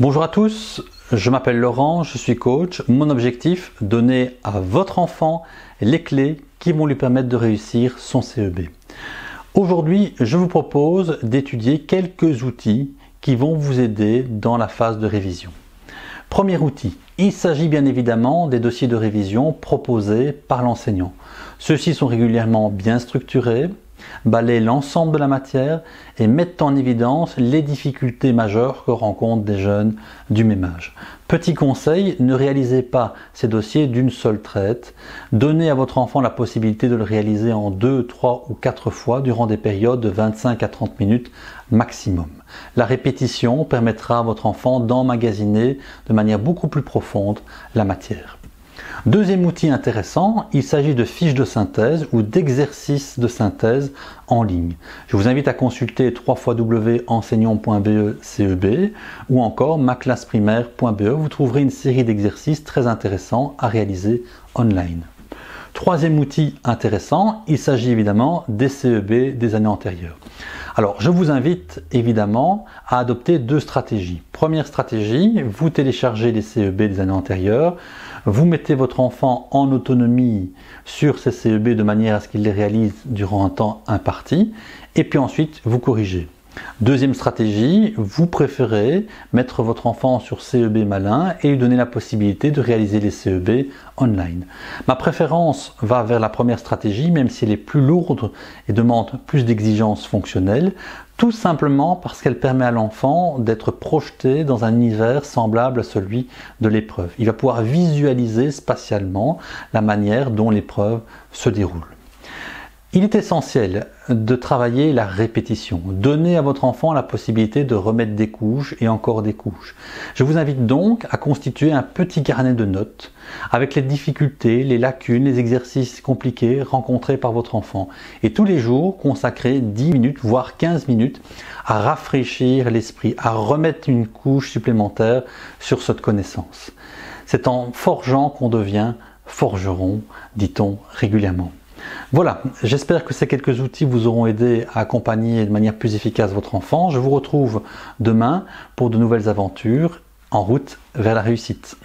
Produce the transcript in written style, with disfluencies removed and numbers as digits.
Bonjour à tous, je m'appelle Laurent, je suis coach. Mon objectif, donner à votre enfant les clés qui vont lui permettre de réussir son CEB. Aujourd'hui, je vous propose d'étudier quelques outils qui vont vous aider dans la phase de révision. Premier outil, il s'agit bien évidemment des dossiers de révision proposés par l'enseignant. Ceux-ci sont régulièrement bien structurés, balayent l'ensemble de la matière et mettent en évidence les difficultés majeures que rencontrent des jeunes du même âge. Petit conseil, ne réalisez pas ces dossiers d'une seule traite. Donnez à votre enfant la possibilité de le réaliser en 2, 3 ou 4 fois durant des périodes de 25 à 30 minutes maximum. La répétition permettra à votre enfant d'emmagasiner de manière beaucoup plus profonde la matière. Deuxième outil intéressant, il s'agit de fiches de synthèse ou d'exercices de synthèse en ligne. Je vous invite à consulter www.enseignant.be CEB ou encore maclasseprimaire.be. Vous trouverez une série d'exercices très intéressants à réaliser online. Troisième outil intéressant, il s'agit évidemment des CEB des années antérieures. Alors, je vous invite évidemment à adopter deux stratégies. Première stratégie, vous téléchargez les CEB des années antérieures, vous mettez votre enfant en autonomie sur ces CEB de manière à ce qu'il les réalise durant un temps imparti, et puis ensuite vous corrigez. Deuxième stratégie, vous préférez mettre votre enfant sur CEB malin et lui donner la possibilité de réaliser les CEB online. Ma préférence va vers la première stratégie, même si elle est plus lourde et demande plus d'exigences fonctionnelles, tout simplement parce qu'elle permet à l'enfant d'être projeté dans un univers semblable à celui de l'épreuve. Il va pouvoir visualiser spatialement la manière dont l'épreuve se déroule. Il est essentiel de travailler la répétition. Donnez à votre enfant la possibilité de remettre des couches et encore des couches. Je vous invite donc à constituer un petit carnet de notes avec les difficultés, les lacunes, les exercices compliqués rencontrés par votre enfant. Et tous les jours, consacrer 10 minutes, voire 15 minutes à rafraîchir l'esprit, à remettre une couche supplémentaire sur cette connaissance. C'est en forgeant qu'on devient forgeron, dit-on régulièrement. Voilà, j'espère que ces quelques outils vous auront aidé à accompagner de manière plus efficace votre enfant. Je vous retrouve demain pour de nouvelles aventures en route vers la réussite.